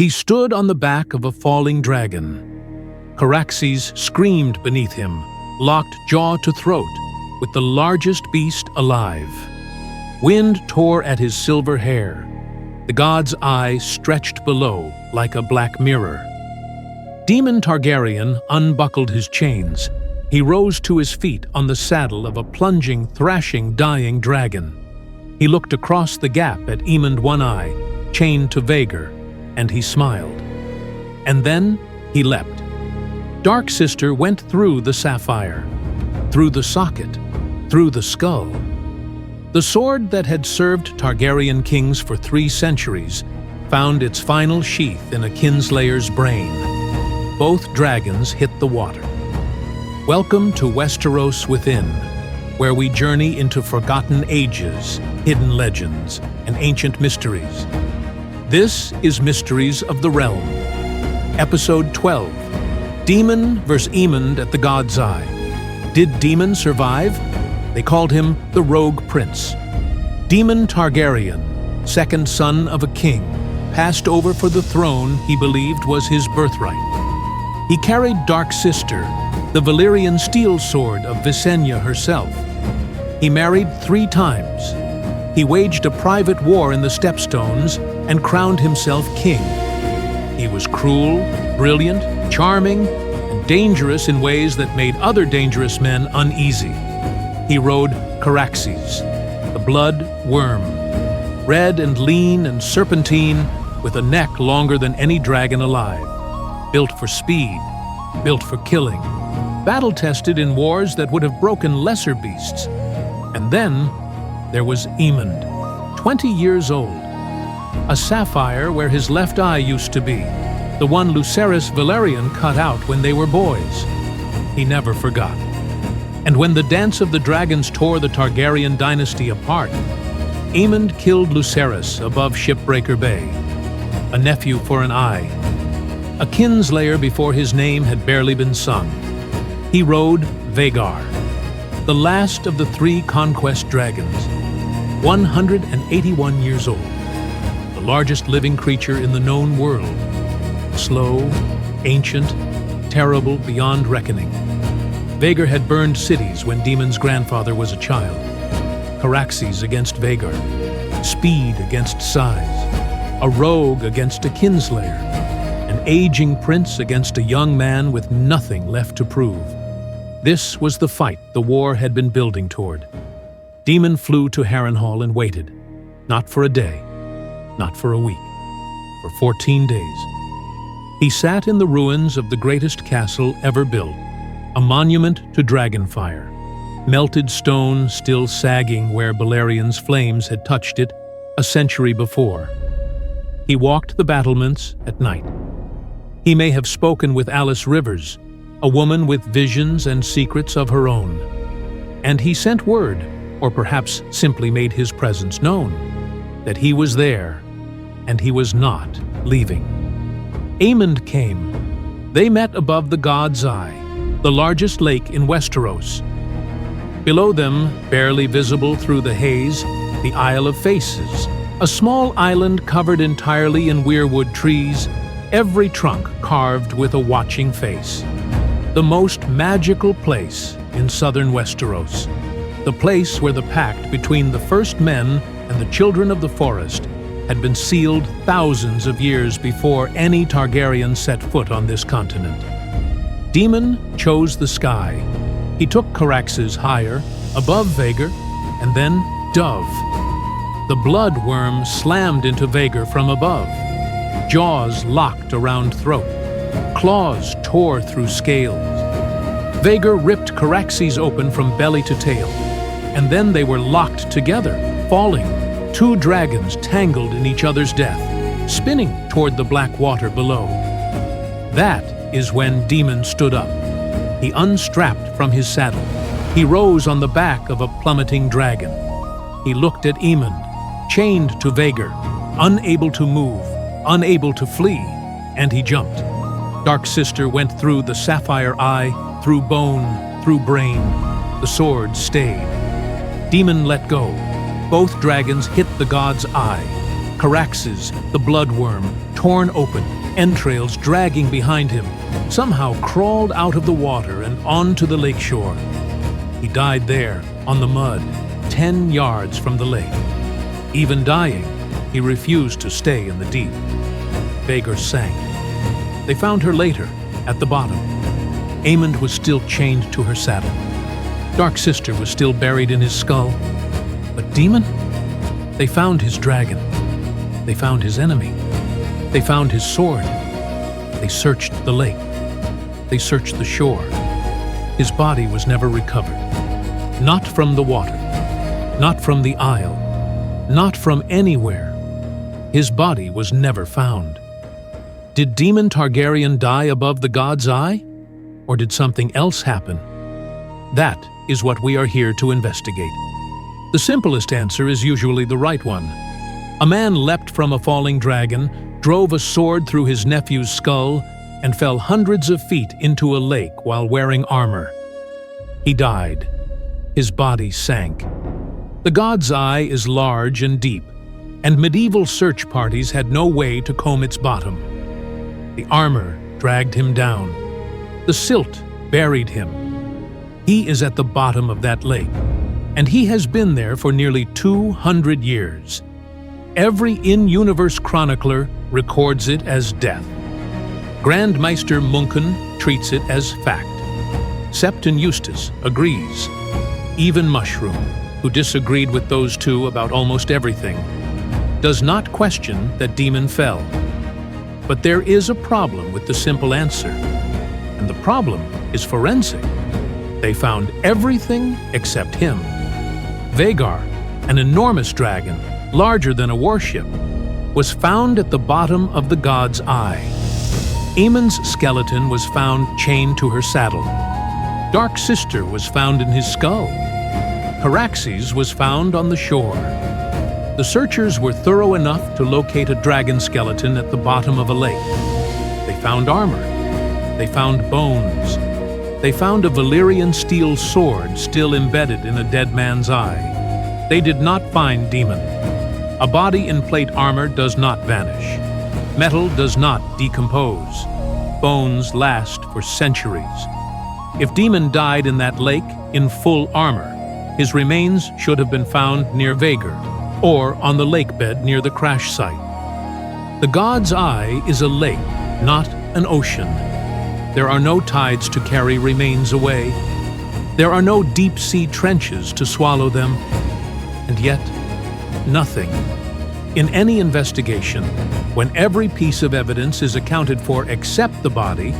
He stood on the back of a falling dragon. Caraxes screamed beneath him, locked jaw to throat, with the largest beast alive. Wind tore at his silver hair. The god's eye stretched below like a black mirror. Daemon Targaryen unbuckled his chains. He rose to his feet on the saddle of a plunging, thrashing, dying dragon. He looked across the gap at Aemond One-Eye, chained to Vhagar, and he smiled. And then he leapt. Dark Sister went through the sapphire, through the socket, through the skull. The sword that had served Targaryen kings for 3 centuries found its final sheath in a kinslayer's brain. Both dragons hit the water. Welcome to Westeros Within, where we journey into forgotten ages, hidden legends, and ancient mysteries. This is Mysteries of the Realm. Episode 12, Daemon vs. Aemond at the God's Eye. Did Daemon survive? They called him the Rogue Prince. Daemon Targaryen, second son of a king, passed over for the throne he believed was his birthright. He carried Dark Sister, the Valyrian steel sword of Visenya herself. He married 3 times. He waged a private war in the Stepstones and crowned himself king. He was cruel, brilliant, charming, and dangerous in ways that made other dangerous men uneasy. He rode Caraxes, the blood worm, red and lean and serpentine, with a neck longer than any dragon alive. Built for speed, built for killing, battle-tested in wars that would have broken lesser beasts. And then there was Aemond, 20 years old. A sapphire where his left eye used to be, the one Lucerys Velaryon cut out when they were boys. He never forgot. And when the Dance of the Dragons tore the Targaryen dynasty apart, Aemond killed Lucerys above Shipbreaker Bay, a nephew for an eye, a kinslayer before his name had barely been sung. He rode Vhagar, the last of the 3 conquest dragons, 181 years old, the largest living creature in the known world, slow, ancient, terrible beyond reckoning. Vhagar had burned cities when Daemon's grandfather was a child. Caraxes against Vhagar, speed against size, a rogue against a kinslayer, an aging prince against a young man with nothing left to prove. This was the fight the war had been building toward. Daemon flew to Harrenhal and waited, not for a day, not for a week, for 14 days. He sat in the ruins of the greatest castle ever built, a monument to dragonfire, melted stone still sagging where Balerion's flames had touched it a century before. He walked the battlements at night. He may have spoken with Alice Rivers, a woman with visions and secrets of her own. And he sent word, or perhaps simply made his presence known, that he was there, and he was not leaving. Aemond came. They met above the God's Eye, the largest lake in Westeros. Below them, barely visible through the haze, the Isle of Faces, a small island covered entirely in weirwood trees, every trunk carved with a watching face. The most magical place in southern Westeros, the place where the pact between the first men and the children of the forest had been sealed thousands of years before any Targaryen set foot on this continent. Daemon chose the sky. He took Caraxes higher, above Vhagar, and then Dove. The blood worm slammed into Vhagar from above. Jaws locked around throat. Claws tore through scales. Vhagar ripped Caraxes open from belly to tail, and then they were locked together, falling, 2 dragons tangled in each other's death, spinning toward the black water below. That is when Daemon stood up. He unstrapped from his saddle. He rose on the back of a plummeting dragon. He looked at Aemond, chained to Vhagar, unable to move, unable to flee, and he jumped. Dark Sister went through the sapphire eye, through bone, through brain. The sword stayed. Daemon let go. Both dragons hit the god's eye. Caraxes, the bloodworm, torn open, entrails dragging behind him, somehow crawled out of the water and onto the lakeshore. He died there, on the mud, 10 yards from the lake. Even dying, he refused to stay in the deep. Vhagar sank. They found her later, at the bottom. Aemond was still chained to her saddle. Dark Sister was still buried in his skull. But Daemon? They found his dragon. They found his enemy. They found his sword. They searched the lake. They searched the shore. His body was never recovered. Not from the water. Not from the isle. Not from anywhere. His body was never found. Did Daemon Targaryen die above the god's eye? Or did something else happen? That is what we are here to investigate. The simplest answer is usually the right one. A man leapt from a falling dragon, drove a sword through his nephew's skull, and fell hundreds of feet into a lake while wearing armor. He died. His body sank. The god's eye is large and deep, and medieval search parties had no way to comb its bottom. The armor dragged him down. The silt buried him. He is at the bottom of that lake, and he has been there for nearly 200 years. Every in-universe chronicler records it as death. Grand Maester Munchen treats it as fact. Septon Eustace agrees. Even Mushroom, who disagreed with those two about almost everything, does not question that Daemon fell. But there is a problem with the simple answer, and the problem is forensic. They found everything except him. Vhagar, an enormous dragon, larger than a warship, was found at the bottom of the god's eye. Aemond's skeleton was found chained to her saddle. Dark Sister was found in his skull. Caraxes was found on the shore. The searchers were thorough enough to locate a dragon skeleton at the bottom of a lake. They found armor. They found bones. They found a Valyrian steel sword still embedded in a dead man's eye. They did not find Daemon. A body in plate armor does not vanish. Metal does not decompose. Bones last for centuries. If Daemon died in that lake in full armor, his remains should have been found near Vhagar, or on the lakebed near the crash site. The god's eye is a lake, not an ocean. There are no tides to carry remains away. There are no deep-sea trenches to swallow them. And yet, nothing. In any investigation, when every piece of evidence is accounted for except the body,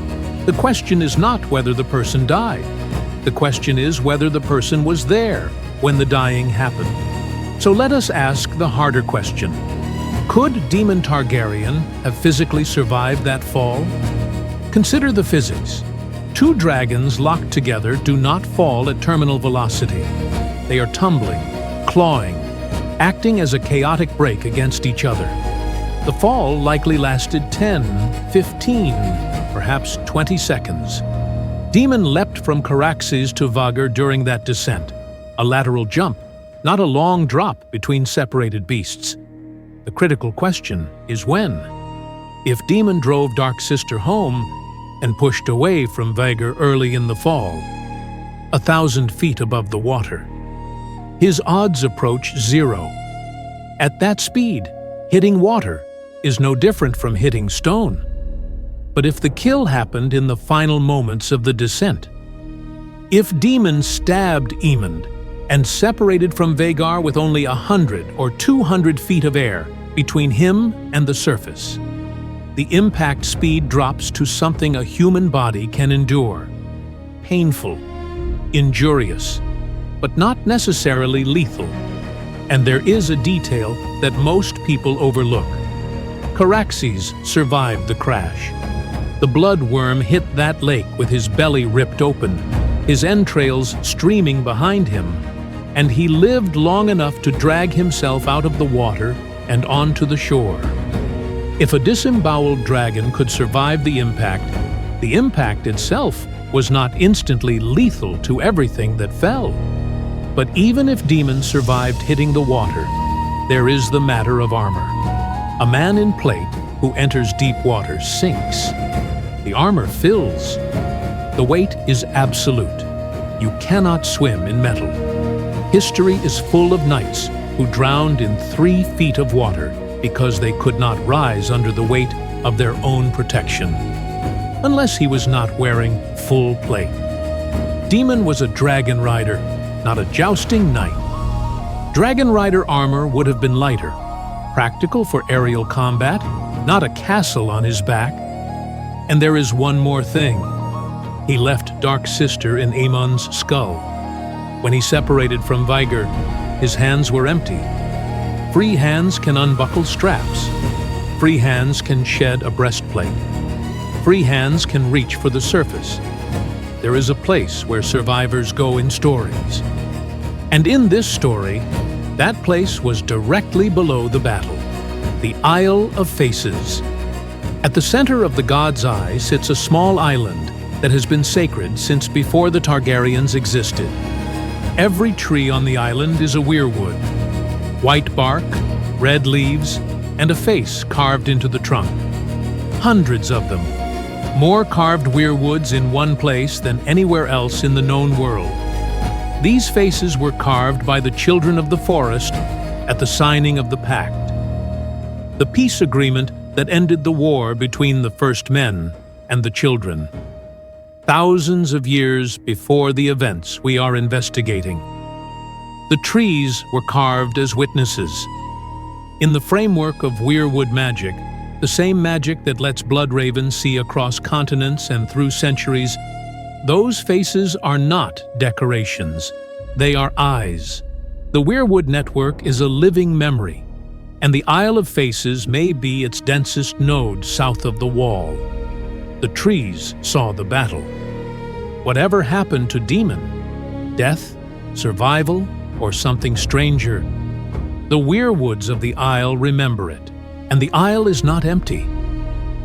the question is not whether the person died. The question is whether the person was there when the dying happened. So let us ask the harder question. Could Daemon Targaryen have physically survived that fall? Consider the physics. Two dragons locked together do not fall at terminal velocity. They are tumbling, clawing, acting as a chaotic break against each other. The fall likely lasted 10, 15, perhaps 20 seconds. Daemon leapt from Caraxes to Vhagar during that descent, a lateral jump, not a long drop between separated beasts. The critical question is when. If Daemon drove Dark Sister home and pushed away from Vhagar early in the fall, 1,000 feet above the water, his odds approach 0. At that speed, hitting water is no different from hitting stone. But if the kill happened in the final moments of the descent, if Daemon stabbed Aemond and separated from Vhagar with only 100 or 200 feet of air between him and the surface, the impact speed drops to something a human body can endure. Painful, injurious, but not necessarily lethal. And there is a detail that most people overlook. Caraxes survived the crash. The bloodworm hit that lake with his belly ripped open, his entrails streaming behind him, and he lived long enough to drag himself out of the water and onto the shore. If a disemboweled dragon could survive the impact itself was not instantly lethal to everything that fell. But even if Daemon survived hitting the water, there is the matter of armor. A man in plate who enters deep water sinks. The armor fills. The weight is absolute. You cannot swim in metal. History is full of knights who drowned in 3 feet of water because they could not rise under the weight of their own protection. Unless he was not wearing full plate. Daemon was a dragon rider, not a jousting knight. Dragon rider armor would have been lighter, practical for aerial combat, not a castle on his back. And there is one more thing. He left Dark Sister in Aemond's skull. When he separated from Vhagar, his hands were empty. Free hands can unbuckle straps. Free hands can shed a breastplate. Free hands can reach for the surface. There is a place where survivors go in stories. And in this story, that place was directly below the battle, the Isle of Faces. At the center of the God's Eye sits a small island that has been sacred since before the Targaryens existed. Every tree on the island is a weirwood. White bark, red leaves, and a face carved into the trunk. Hundreds of them. More carved weirwoods in one place than anywhere else in the known world. These faces were carved by the children of the forest at the signing of the pact, the peace agreement that ended the war between the first men and the children. Thousands of years before the events we are investigating. The trees were carved as witnesses. In the framework of weirwood magic, the same magic that lets blood ravens see across continents and through centuries, those faces are not decorations. They are eyes. The weirwood network is a living memory, and the Isle of Faces may be its densest node south of the wall. The trees saw the battle. Whatever happened to Daemon, death, survival, or something stranger, the weirwoods of the Isle remember it. And the Isle is not empty.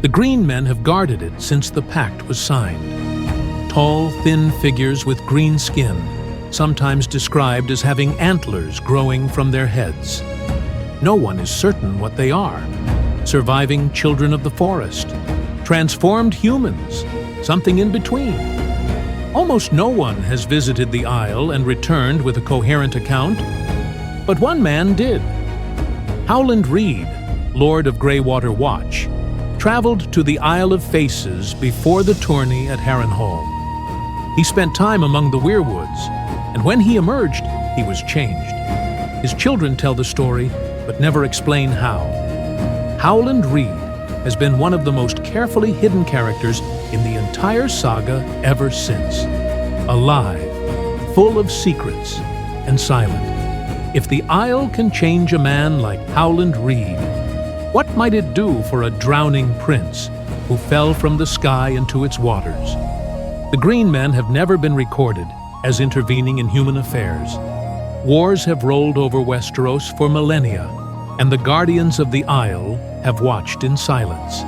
The green men have guarded it since the pact was signed. Tall, thin figures with green skin, sometimes described as having antlers growing from their heads. No one is certain what they are. Surviving children of the forest, transformed humans, something in between. Almost no one has visited the Isle and returned with a coherent account, but one man did. Howland Reed, Lord of Greywater Watch, traveled to the Isle of Faces before the tourney at Harrenhal. He spent time among the weirwoods, and when he emerged, he was changed. His children tell the story, but never explain how. Howland Reed has been one of the most carefully hidden characters in the entire saga ever since. Alive, full of secrets, and silent. If the Isle can change a man like Howland Reed, what might it do for a drowning prince who fell from the sky into its waters? The Green Men have never been recorded as intervening in human affairs. Wars have rolled over Westeros for millennia, and the Guardians of the Isle have watched in silence.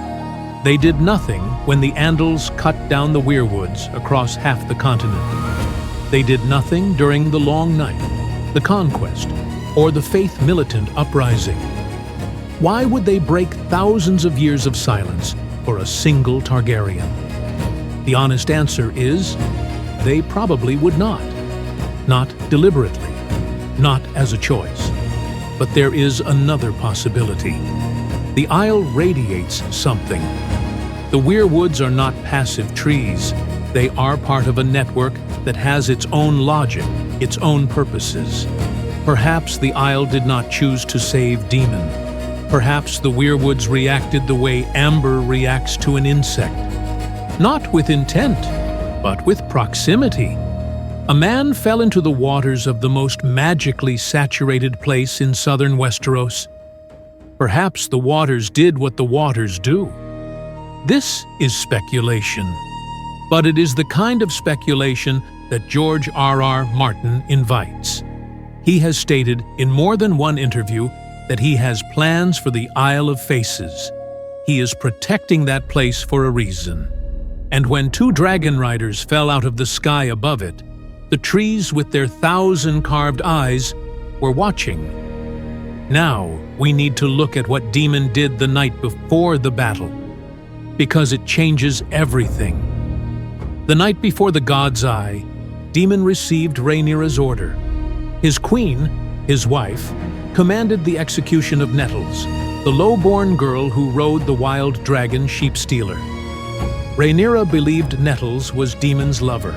They did nothing when the Andals cut down the weirwoods across half the continent. They did nothing during the Long Night, the Conquest, or the Faith Militant Uprising. Why would they break thousands of years of silence for a single Targaryen? The honest answer is, they probably would not. Not deliberately, not as a choice. But there is another possibility. The Isle radiates something. The weirwoods are not passive trees. They are part of a network that has its own logic, its own purposes. Perhaps the Isle did not choose to save Daemon. Perhaps the weirwoods reacted the way amber reacts to an insect. Not with intent, but with proximity. A man fell into the waters of the most magically saturated place in southern Westeros. Perhaps the waters did what the waters do. This is speculation. But it is the kind of speculation that George R.R. Martin invites. He has stated in more than one interview that he has plans for the Isle of Faces. He is protecting that place for a reason. And when 2 dragon riders fell out of the sky above it, the trees with their 1,000 carved eyes were watching. Now, we need to look at what Daemon did the night before the battle, because it changes everything. The night before the God's Eye, Daemon received Rhaenyra's order. His queen, his wife, commanded the execution of Nettles, the low-born girl who rode the wild dragon Sheep-stealer. Rhaenyra believed Nettles was Daemon's lover.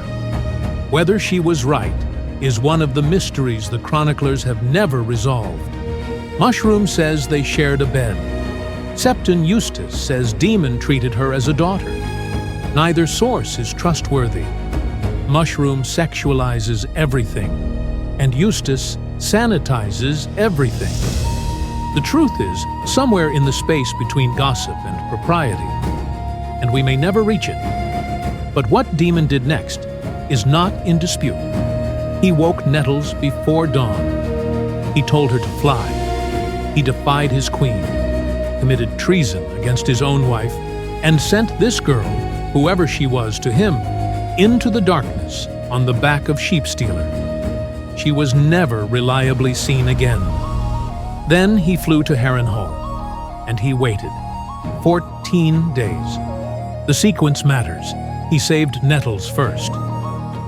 Whether she was right is one of the mysteries the chroniclers have never resolved. Mushroom says they shared a bed. Septon Eustace says Daemon treated her as a daughter. Neither source is trustworthy. Mushroom sexualizes everything, and Eustace sanitizes everything. The truth is somewhere in the space between gossip and propriety, and we may never reach it. But what Daemon did next is not in dispute. He woke Nettles before dawn. He told her to fly. He defied his queen, committed treason against his own wife, and sent this girl, whoever she was to him, into the darkness on the back of Sheep-stealer. She was never reliably seen again. Then he flew to Harrenhal, and he waited. 14 days. The sequence matters. He saved Nettles first.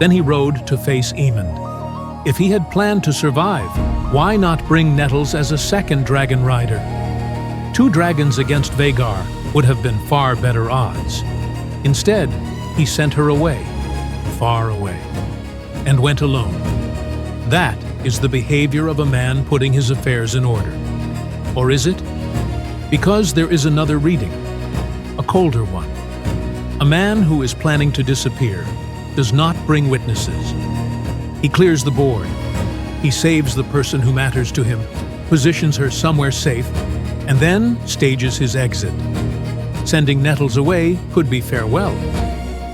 Then he rode to face Aemond. If he had planned to survive, why not bring Nettles as a second dragon rider? 2 dragons against Vhagar would have been far better odds. Instead, he sent her away, far away, and went alone. That is the behavior of a man putting his affairs in order. Or is it? Because there is another reading, a colder one. A man who is planning to disappear does not bring witnesses. He clears the board. He saves the person who matters to him, positions her somewhere safe, and then stages his exit. Sending Nettles away could be farewell,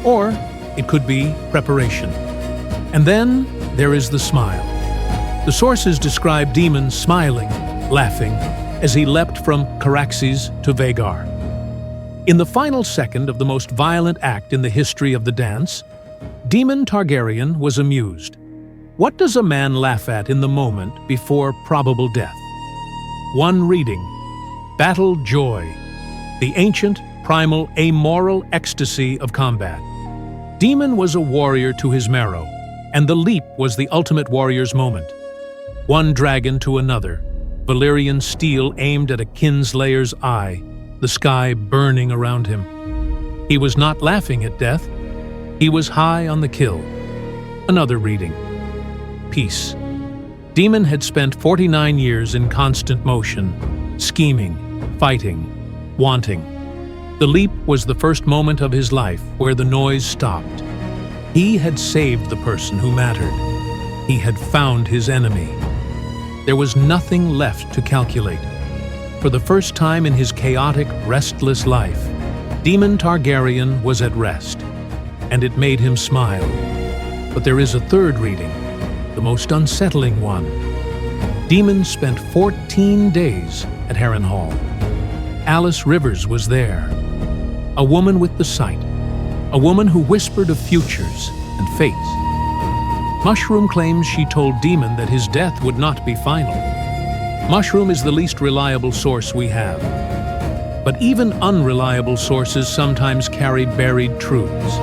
or it could be preparation. And then there is the smile. The sources describe Daemon smiling, laughing, as he leapt from Caraxes to Vhagar. In the final second of the most violent act in the history of the dance, Daemon Targaryen was amused. What does a man laugh at in the moment before probable death? One reading, Battle Joy, the ancient, primal, amoral ecstasy of combat. Daemon was a warrior to his marrow, and the leap was the ultimate warrior's moment. One dragon to another, Valyrian steel aimed at a kinslayer's eye, the sky burning around him. He was not laughing at death. He was high on the kill. Another reading. Peace. Daemon had spent 49 years in constant motion, scheming, fighting, wanting. The leap was the first moment of his life where the noise stopped. He had saved the person who mattered. He had found his enemy. There was nothing left to calculate. For the first time in his chaotic, restless life, Daemon Targaryen was at rest, and it made him smile. But there is a third reading, the most unsettling one. Daemon spent 14 days at Harrenhal. Alice Rivers was there, a woman with the sight, a woman who whispered of futures and fates. Mushroom claims she told Daemon that his death would not be final. Mushroom is the least reliable source we have. But even unreliable sources sometimes carry buried truths.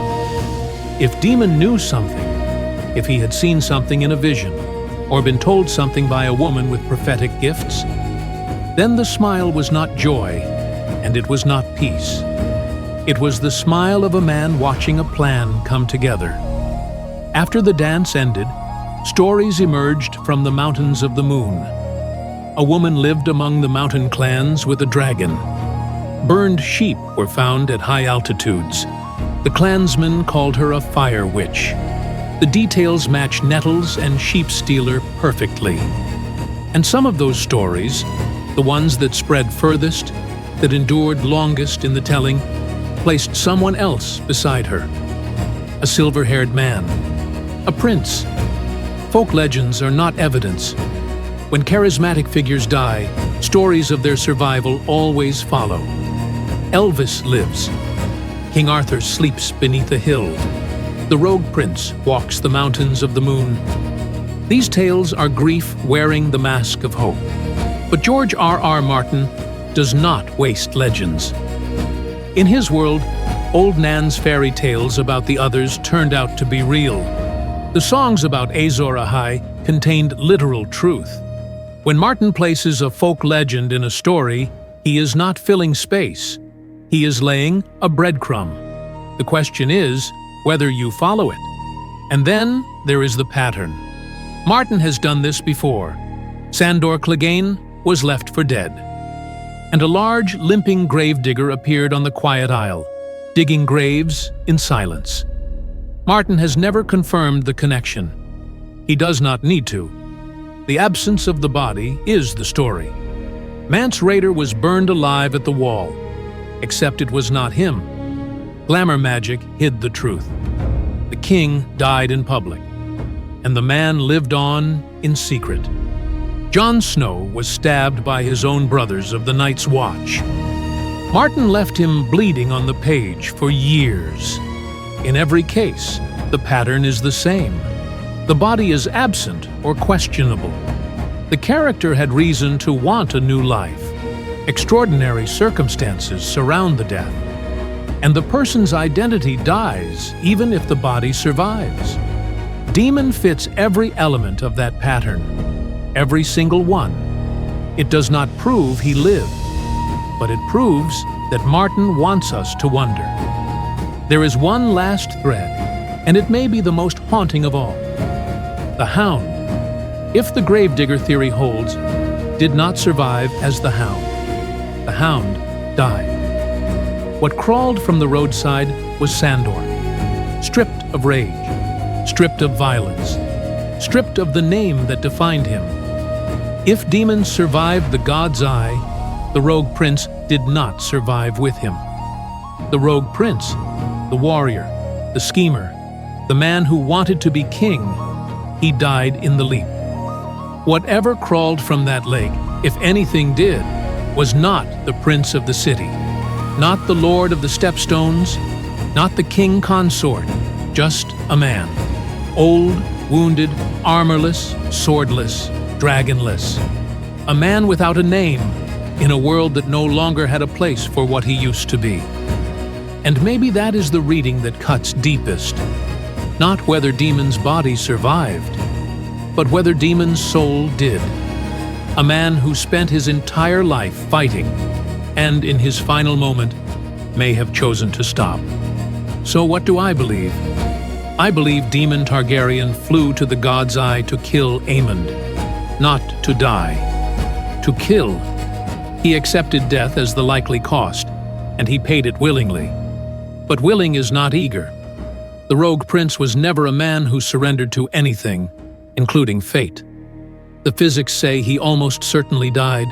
If Daemon knew something, if he had seen something in a vision, or been told something by a woman with prophetic gifts, then the smile was not joy, and it was not peace. It was the smile of a man watching a plan come together. After the dance ended, stories emerged from the mountains of the moon. A woman lived among the mountain clans with a dragon. Burned sheep were found at high altitudes. The clansmen called her a fire witch. The details match Nettles and Sheep-stealer perfectly. And some of those stories, the ones that spread furthest, that endured longest in the telling, placed someone else beside her. A silver-haired man. A prince. Folk legends are not evidence. When charismatic figures die, stories of their survival always follow. Elvis lives. King Arthur sleeps beneath a hill. The rogue prince walks the mountains of the moon. These tales are grief wearing the mask of hope. But George R.R. Martin does not waste legends. In his world, Old Nan's fairy tales about the others turned out to be real. The songs about Azor Ahai contained literal truth. When Martin places a folk legend in a story, he is not filling space. He is laying a breadcrumb. The question is whether you follow it. And then there is the pattern. Martin has done this before. Sandor Clegane was left for dead. And a large, limping gravedigger appeared on the quiet isle, digging graves in silence. Martin has never confirmed the connection. He does not need to. The absence of the body is the story. Mance Rayder was burned alive at the wall, except it was not him. Glamour magic hid the truth. The king died in public, and the man lived on in secret. Jon Snow was stabbed by his own brothers of the Night's Watch. Martin left him bleeding on the page for years. In every case, the pattern is the same. The body is absent or questionable. The character had reason to want a new life. Extraordinary circumstances surround the death, and the person's identity dies even if the body survives. Daemon fits every element of that pattern, every single one. It does not prove he lived, but it proves that Martin wants us to wonder. There is one last thread, and it may be the most haunting of all. The Hound, if the gravedigger theory holds, did not survive as the Hound. The Hound died. What crawled from the roadside was Sandor, stripped of rage, stripped of violence, stripped of the name that defined him. If demons survived the God's Eye, the Rogue Prince did not survive with him. The Rogue Prince, the warrior, the schemer, the man who wanted to be king, he died in the leap. Whatever crawled from that lake, if anything did, was not the prince of the city, not the lord of the stepstones, not the king consort, just a man. Old, wounded, armorless, swordless, dragonless. A man without a name, in a world that no longer had a place for what he used to be. And maybe that is the reading that cuts deepest. Not whether Daemon's body survived, but whether Daemon's soul did. A man who spent his entire life fighting, and in his final moment, may have chosen to stop. So what do I believe? I believe Daemon Targaryen flew to the God's Eye to kill Aemond, not to die. To kill. He accepted death as the likely cost, and he paid it willingly. But willing is not eager. The Rogue Prince was never a man who surrendered to anything, including fate. The physics say he almost certainly died.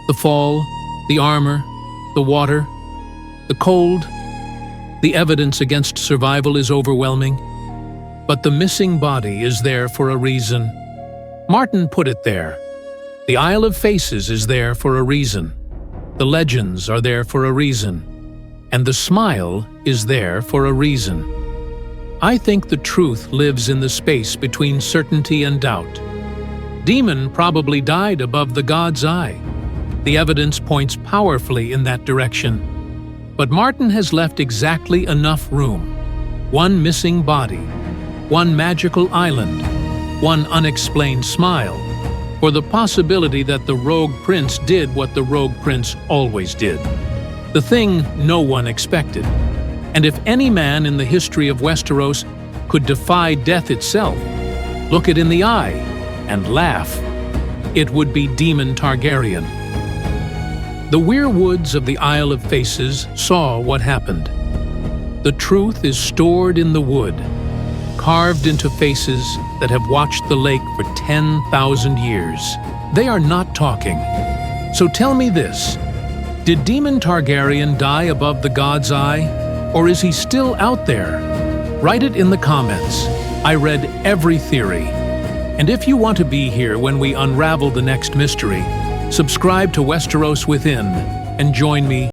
The fall, the armor, the water, the cold. The evidence against survival is overwhelming. But the missing body is there for a reason. Martin put it there. The Isle of Faces is there for a reason. The legends are there for a reason. And the smile is there for a reason. I think the truth lives in the space between certainty and doubt. Daemon probably died above the God's Eye. The evidence points powerfully in that direction. But Martin has left exactly enough room. One missing body, one magical island, one unexplained smile, for the possibility that the Rogue Prince did what the Rogue Prince always did. The thing no one expected. And if any man in the history of Westeros could defy death itself, look it in the eye, and laugh, it would be Daemon Targaryen. The weirwoods of the Isle of Faces saw what happened. The truth is stored in the wood, carved into faces that have watched the lake for 10,000 years. They are not talking. So tell me this, did Daemon Targaryen die above the God's Eye? Or is he still out there? Write it in the comments. I read every theory. And if you want to be here when we unravel the next mystery, subscribe to Westeros Within and join me